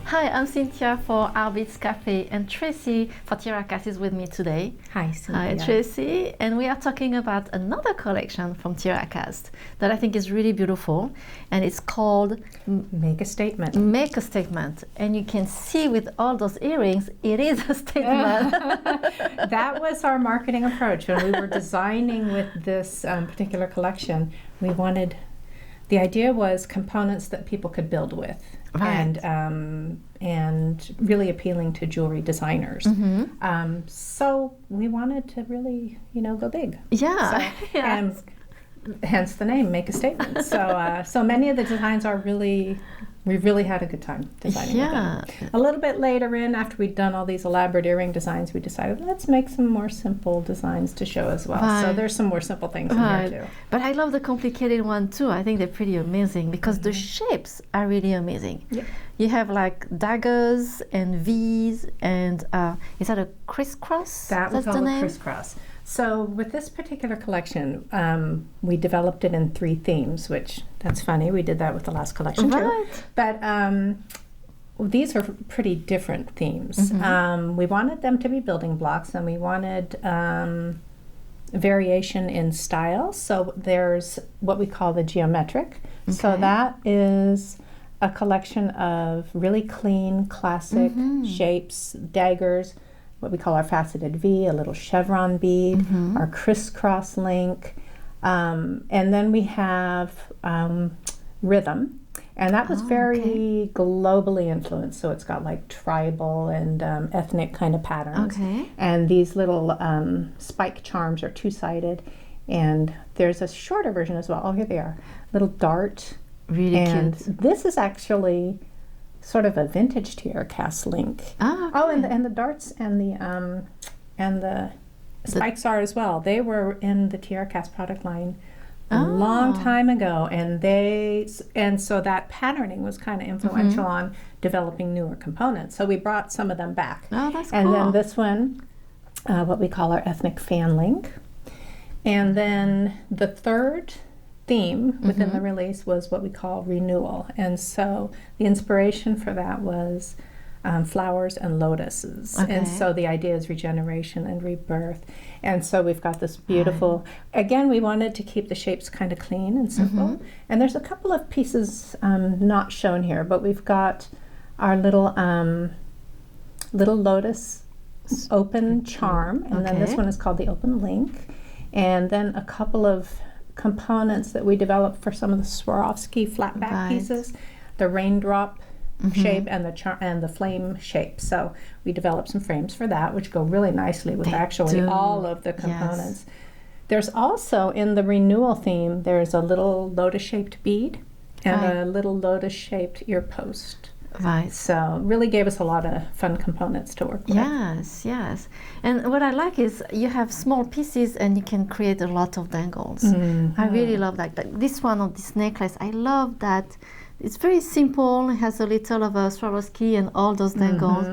Hi, I'm Cynthia for Artbeads Cafe, and Tracy for TierraCast is with me today. Hi, Cynthia. Hi, Tracy, and we are talking about another collection from TierraCast that I think is really beautiful, and it's called Make a Statement. Make a Statement. And you can see with all those earrings, it is a statement. That was our marketing approach when we were designing with this particular collection. The idea was components that people could build with, right. and really appealing to jewelry designers. Mm-hmm. So we wanted to really, go big. Yeah, so, and hence the name, Make a Statement. So many of the designs are we really had a good time designing with them. A little bit later in, after we'd done all these elaborate earring designs, we decided let's make some more simple designs to show as well. Right. So there's some more simple things in here too. But I love the complicated one too. I think they're pretty amazing because the shapes are really amazing. Yep. You have like daggers and V's and is that a crisscross? That's the name? Crisscross. So with this particular collection, we developed it in 3 themes, which that's funny. We did that with the last collection too. But these are pretty different themes. Mm-hmm. We wanted them to be building blocks, and we wanted variation in style. So there's what we call the geometric. Okay. So that is a collection of really clean, classic shapes, daggers, what we call our faceted V, a little chevron bead, our crisscross link, and then we have rhythm, and that was very globally influenced. So it's got like tribal and ethnic kind of patterns. Okay. And these little spike charms are 2-sided, and there's a shorter version as well. Oh, here they are, little dart. Really cute. This is actually sort of a vintage TierraCast link. Oh, and the darts and the spikes are as well. They were in the TierraCast product line a long time ago, and so that patterning was kind of influential on developing newer components. So we brought some of them back. Oh, that's cool. And then this one, what we call our ethnic fan link, and then the third theme within the release was what we call Renewal, and so the inspiration for that was flowers and lotuses. Okay. And so the idea is regeneration and rebirth, and so we've got this beautiful, again, we wanted to keep the shapes kind of clean and simple, and there's a couple of pieces not shown here, but we've got our little lotus open charm, and then this one is called the open link, and then a couple of components that we developed for some of the Swarovski flat back pieces, the raindrop shape and the flame shape. So we developed some frames for that, which go really nicely with all of the components. Yes. There's also, in the Renewal theme, there's a little lotus-shaped bead and a little lotus-shaped ear post. Right. So really gave us a lot of fun components to work with. Yes, yes. And what I like is you have small pieces and you can create a lot of dangles. I really love that. Like this one of this necklace, I love that. It's very simple. It has a little of a Swarovski and all those dangles,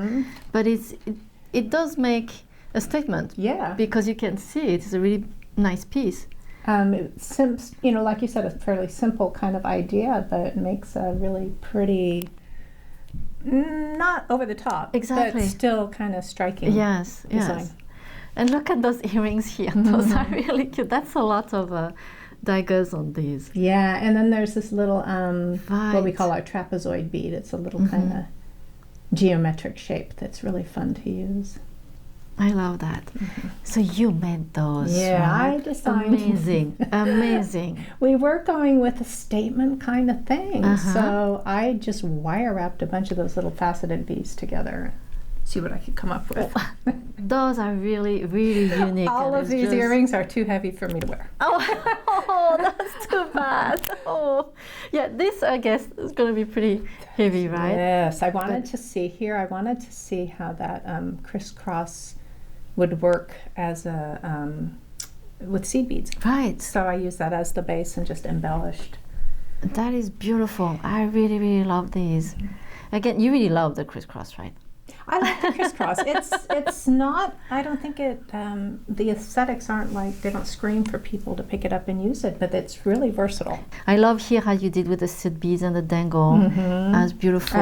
but it does make a statement. Yeah. Because you can see it. It's a really nice piece. Like you said, a fairly simple kind of idea, but it makes a really pretty, not over the top, but still kind of striking design. Yes. And look at those earrings here. Those are really cute. That's a lot of daggers on these. Yeah, and then there's this little, what we call our trapezoid bead. It's a little kind of geometric shape that's really fun to use. I love that. So you made those, right? I designed. Amazing. We were going with a statement kind of thing. So I just wire wrapped a bunch of those little faceted beads together. See what I could come up with. Those are really, really unique. All of these earrings are too heavy for me to wear. Oh, that's too bad. Oh, yeah, this I guess is going to be pretty heavy, right? Yes, I wanted to see how that crisscross would work as with seed beads. Right. So I used that as the base and just embellished. That is beautiful. I really, really love these. Again, you really love the crisscross, right? I like the crisscross. It's not. I don't think it. The aesthetics aren't like they don't scream for people to pick it up and use it, but it's really versatile. I love here how you did with the seed beads and the dangle. That's beautiful.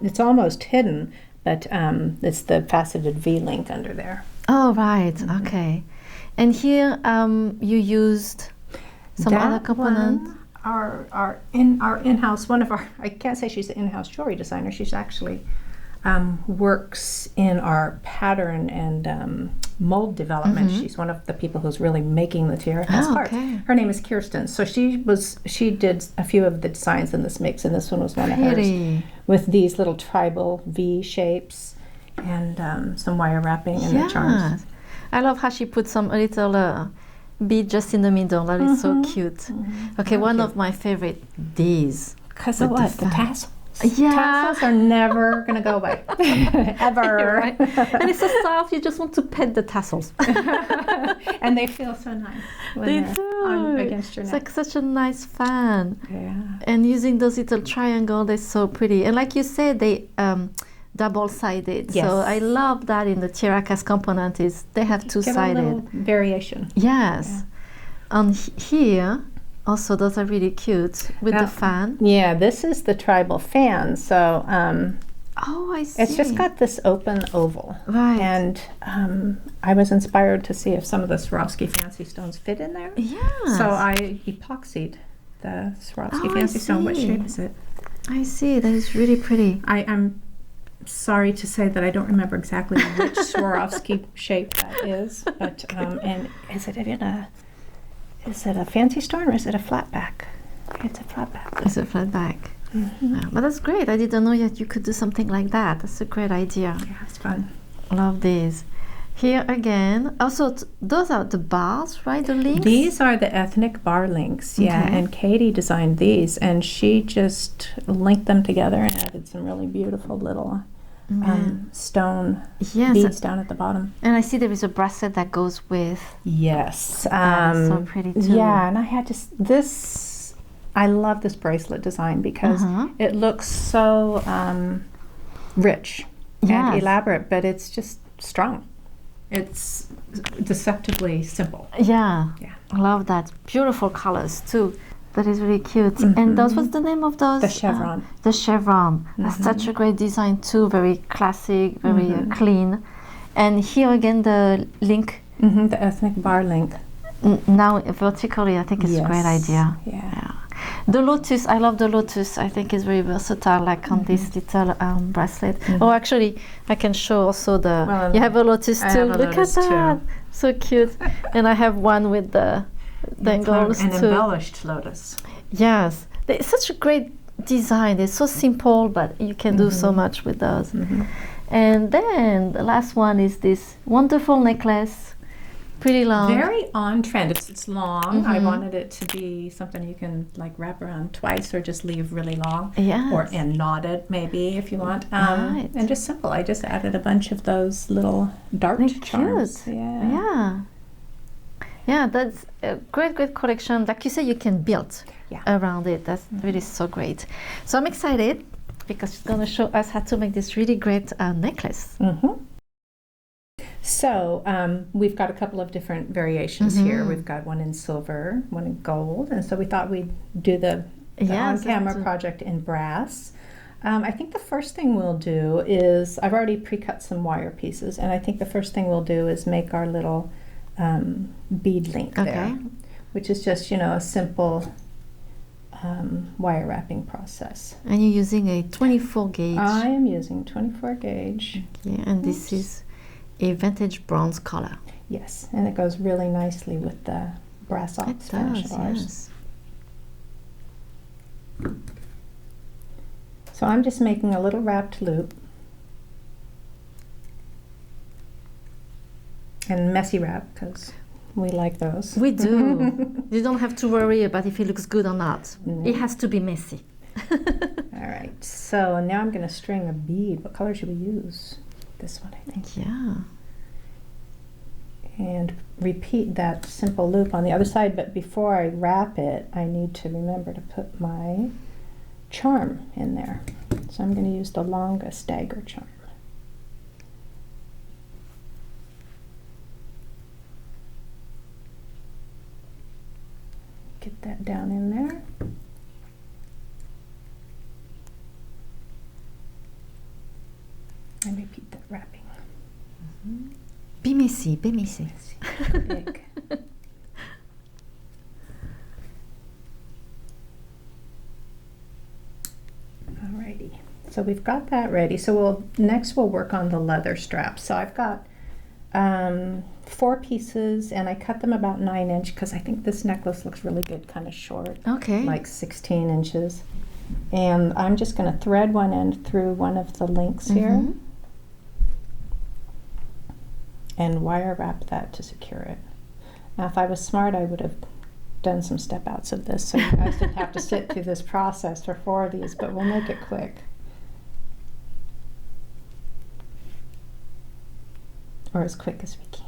It's almost hidden, but it's the faceted V link under there. Oh right, okay. And here you used some other component. Our in-house, one of our, I can't say she's an in-house jewelry designer. She's actually works in our pattern and mold development. She's one of the people who's really making the TierraCast parts. Her name is Kirsten. So she did a few of the designs in this mix, and this one was one of hers with these little tribal V shapes and some wire wrapping and the charms. I love how she put a little bead just in the middle. That is so cute. Okay, one of my favorite, these. Because of what? The tassels? Yeah. Tassels are never going to go away. Ever. Right. And it's so soft, you just want to pet the tassels. And they feel so nice when they they're against your neck. It's like such a nice fan. Yeah. And using those little triangles, they're so pretty. And like you said, they double-sided. Yes. So I love that in the TierraCast component is they have two-sided. Give a little variation. Yes. Yeah. On here, also those are really cute with the fan. Yeah, this is the tribal fan. So oh, I see. It's just got this open oval. Right. And I was inspired to see if some of the Swarovski fancy stones fit in there. Yeah. So I epoxied the Swarovski fancy stone. What shape is it? I see. That is really pretty. I'm sorry to say that I don't remember exactly which Swarovski shape that is, but and is it a fancy stone or is it a flat back? It's a flat back. It's a flat back. Yeah, but that's great. I didn't know yet you could do something like that. That's a great idea. Yeah, it's fun. Love these. Here again, also those are the bars, right? The links? These are the ethnic bar links, yeah. Okay. And Katie designed these, and she just linked them together and added some really beautiful little stone beads down at the bottom. And I see there is a bracelet that goes with. Yes. That is so pretty too. Yeah, and I had to. I love this bracelet design because it looks so rich and elaborate, but it's just strong. It's deceptively simple. Yeah. Yeah. I love that. Beautiful colors too. That is really cute. And those, what's the name of those? The chevron. The chevron. That's such a great design too. Very classic, very clean. And here again the link. The ethnic bar link. Now vertically, I think it's a great idea. Yeah. The lotus, I love the lotus. I think it's very versatile, like on this little bracelet. Oh, actually, I can show also the. You have a lotus too. Look at that, so cute. And I have one with the dangles too. An embellished lotus. Yes, it's such a great design. It's so simple, but you can do so much with those. And then the last one is this wonderful necklace. Pretty long. Very on trend. It's long. I wanted it to be something you can like wrap around twice or just leave really long. Yes. And knot it maybe if you want. And just simple. I just added a bunch of those little dart charms. Cute. Yeah. Yeah, that's a great collection. Like you say, you can build around it. That's really so great. So I'm excited because she's going to show us how to make this really great necklace. So we've got a couple of different variations here. We've got one in silver, one in gold, and so we thought we'd do the on-camera project in brass. I think the first thing we'll do is, I've already pre-cut some wire pieces, and I think the first thing we'll do is make our little bead link there, which is just, a simple wire wrapping process. And you're using a 24 gauge. I am using 24 gauge. Okay, and this is a vintage bronze color. Yes, and it goes really nicely with the brass ox finish of ours. So I'm just making a little wrapped loop and messy wrap because we like those. We do. You don't have to worry about if it looks good or not. It has to be messy. All right, so now I'm going to string a bead. What color should we use? This one, I think. Yeah. And repeat that simple loop on the other side, but before I wrap it, I need to remember to put my charm in there. So I'm going to use the longest dagger charm. get that down in there. And repeat that wrapping. Be messy, be messy. Big. Alrighty, so we've got that ready. So next we'll work on the leather straps. So I've got 4 pieces, and I cut them about 9 inch because I think this necklace looks really good, kind of short. Okay. Like 16 inches. And I'm just going to thread one end through one of the links here and wire wrap that to secure it. Now if I was smart, I would have done some step outs of this so you guys didn't have to sit through this process for 4 of these, but we'll make it quick. Or as quick as we can.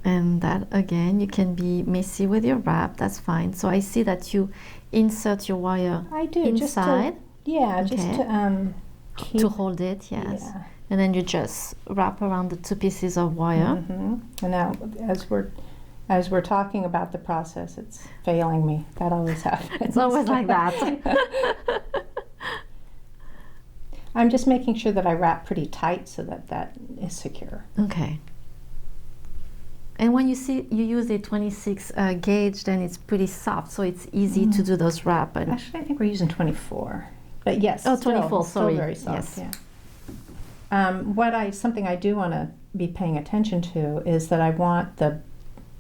And that again, you can be messy with your wrap, that's fine. So I see that you insert your wire inside. Just to keep, to hold it, yes. Yeah. And then you just wrap around the 2 pieces of wire. And now as we're talking about the process, it's failing me. That always happens. It's always like that. I'm just making sure that I wrap pretty tight so that that is secure. Okay. And when you see you use a 26 gauge, then it's pretty soft, so it's easy to do those wrap. And actually, I think we're using 24. But yes, oh, 24, still sorry. Very soft. Yes. Yeah. Something I do want to be paying attention to is that I want the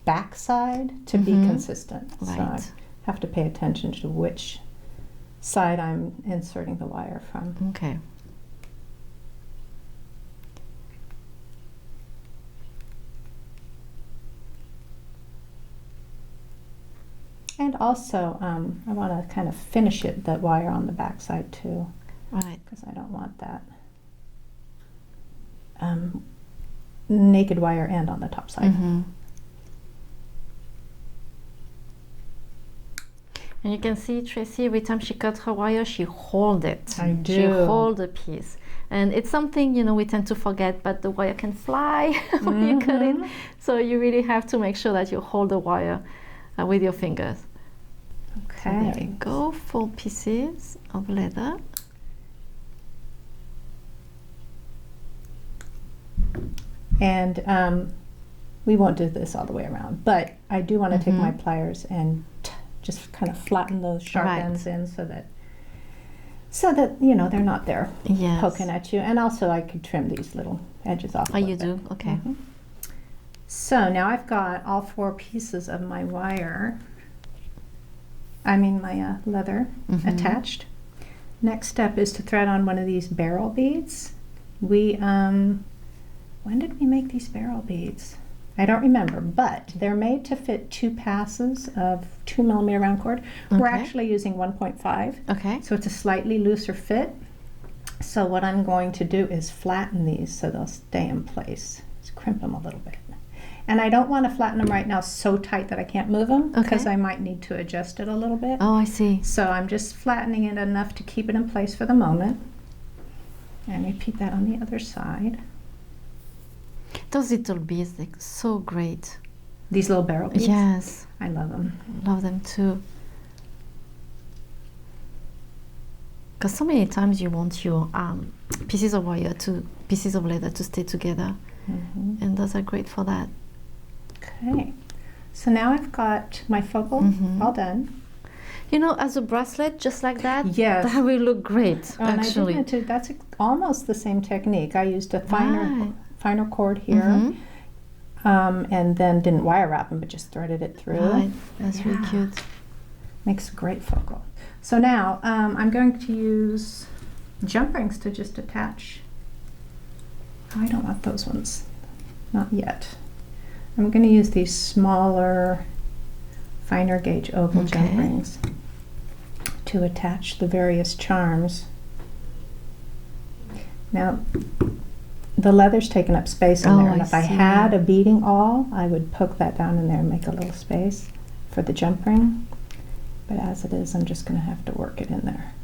back side to be consistent. Right. So I have to pay attention to which side I'm inserting the wire from. Okay. And also, I want to kind of finish it, that wire on the back side too. Right. Because I don't want that naked wire end on the top side. And you can see Tracy, every time she cuts her wire, she holds it. I do. She holds the piece. And it's something, you know, we tend to forget, but the wire can fly when you cut it. So you really have to make sure that you hold the wire with your fingers. Okay. So there we go, 4 pieces of leather. And we won't do this all the way around, but I do want to take my pliers and just kind of flatten those sharp ends in so that you know they're not there poking at you. And also I could trim these little edges off. Oh, you do? Okay. So now I've got all 4 pieces of my wire, my leather attached. Next step is to thread on one of these barrel beads. We when did we make these barrel beads? I don't remember, but they're made to fit 2 passes of 2mm round cord. We're actually using 1.5. Okay. So it's a slightly looser fit. So what I'm going to do is flatten these so they'll stay in place. Just crimp them a little bit. And I don't want to flatten them right now so tight that I can't move them because I might need to adjust it a little bit. Oh, I see. So I'm just flattening it enough to keep it in place for the moment. And repeat that on the other side. Those little beads, they're so great. These little barrel beads? Yes. I love them. Love them too. Because so many times you want your pieces of leather to stay together. And those are great for that. Okay. So now I've got my focal all done. You know, as a bracelet, just like that, yes, that will look great, actually. And that's almost the same technique. I used a finer cord here, and then didn't wire wrap them, but just threaded it through. Right, that's really cute. Makes a great focal. So now I'm going to use jump rings to just attach. I don't want those ones, not yet. I'm going to use these smaller, finer gauge oval jump rings to attach the various charms. Now, the leather's taken up space in there, and if I had a beading awl, I would poke that down in there and make a little space for the jump ring. But as it is, I'm just going to have to work it in there.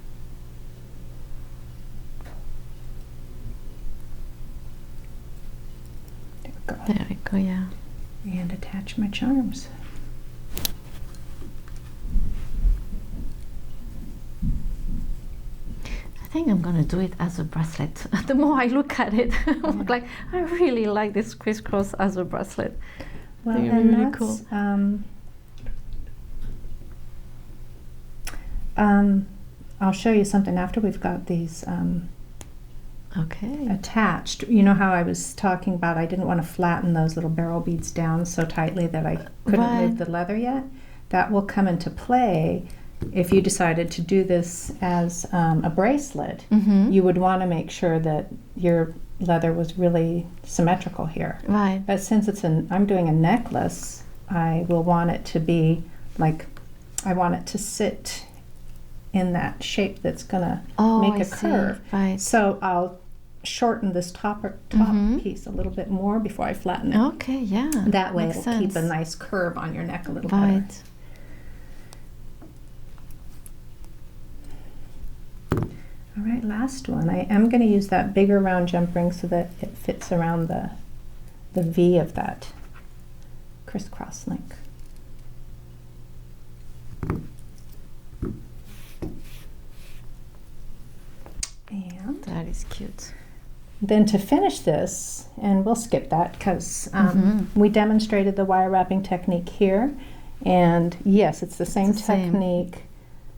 There we go. There we go, yeah. And attach my charms. I think I'm gonna do it as a bracelet. The more I look at it, I'm like, I really like this crisscross as a bracelet. Well, They're and really that's, cool. I'll show you something after we've got these Okay. attached. You know how I was talking about I didn't want to flatten those little barrel beads down so tightly that I couldn't Right. move the leather yet? That will come into play if you decided to do this as a bracelet. Mm-hmm. You would want to make sure that your leather was really symmetrical here. Right. But since I'm doing a necklace, I will want it to be like, I want it to sit in that shape that's gonna make I a see. curve. Right. So I'll shorten this top Mhm. piece a little bit more before I flatten it. Okay, yeah. That way Makes it'll keep a sense. nice curve on your neck a little better. Right. All right, last one. I am going to use that bigger round jump ring so that it fits around the V of that crisscross link. And That is cute. then to finish this, and we'll skip that because Mhm. we demonstrated the wire wrapping technique here. And yes, it's the same It's the same. technique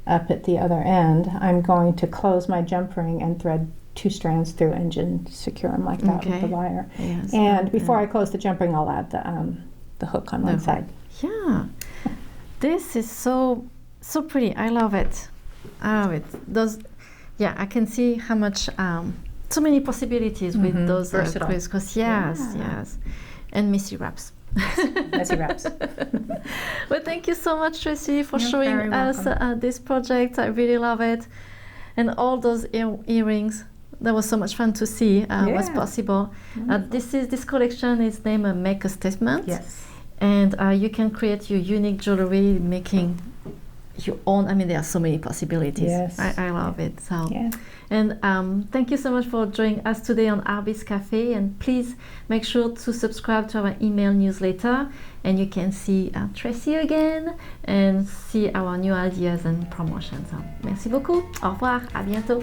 up at the other end. I'm going to close my jump ring and thread 2 strands through and secure them like that with Okay. the wire. Yes. And before I close the jump ring, I'll add the hook on The one hook. side. Yeah. This is so pretty. I love it. I love it. Yeah, I can see how much so many possibilities with Mhm. those Versatile. crisscross. Yes, Yeah. yes. And messy wraps. Messy wraps. Well, thank you so much, Tracy, for You're showing very us welcome. this project. I really love it. And all those earrings, that was so much fun to see what's Yeah. possible. This collection is named Make a Statement. Yes. And you can create your unique jewelry making your own. I mean, there are so many possibilities. Yes. I love it. So, Yeah. and thank you so much for joining us today on Artbeads Cafe. And please make sure to subscribe to our email newsletter, and you can see Tracy again and see our new ideas and promotions. So, merci beaucoup. Au revoir. À bientôt.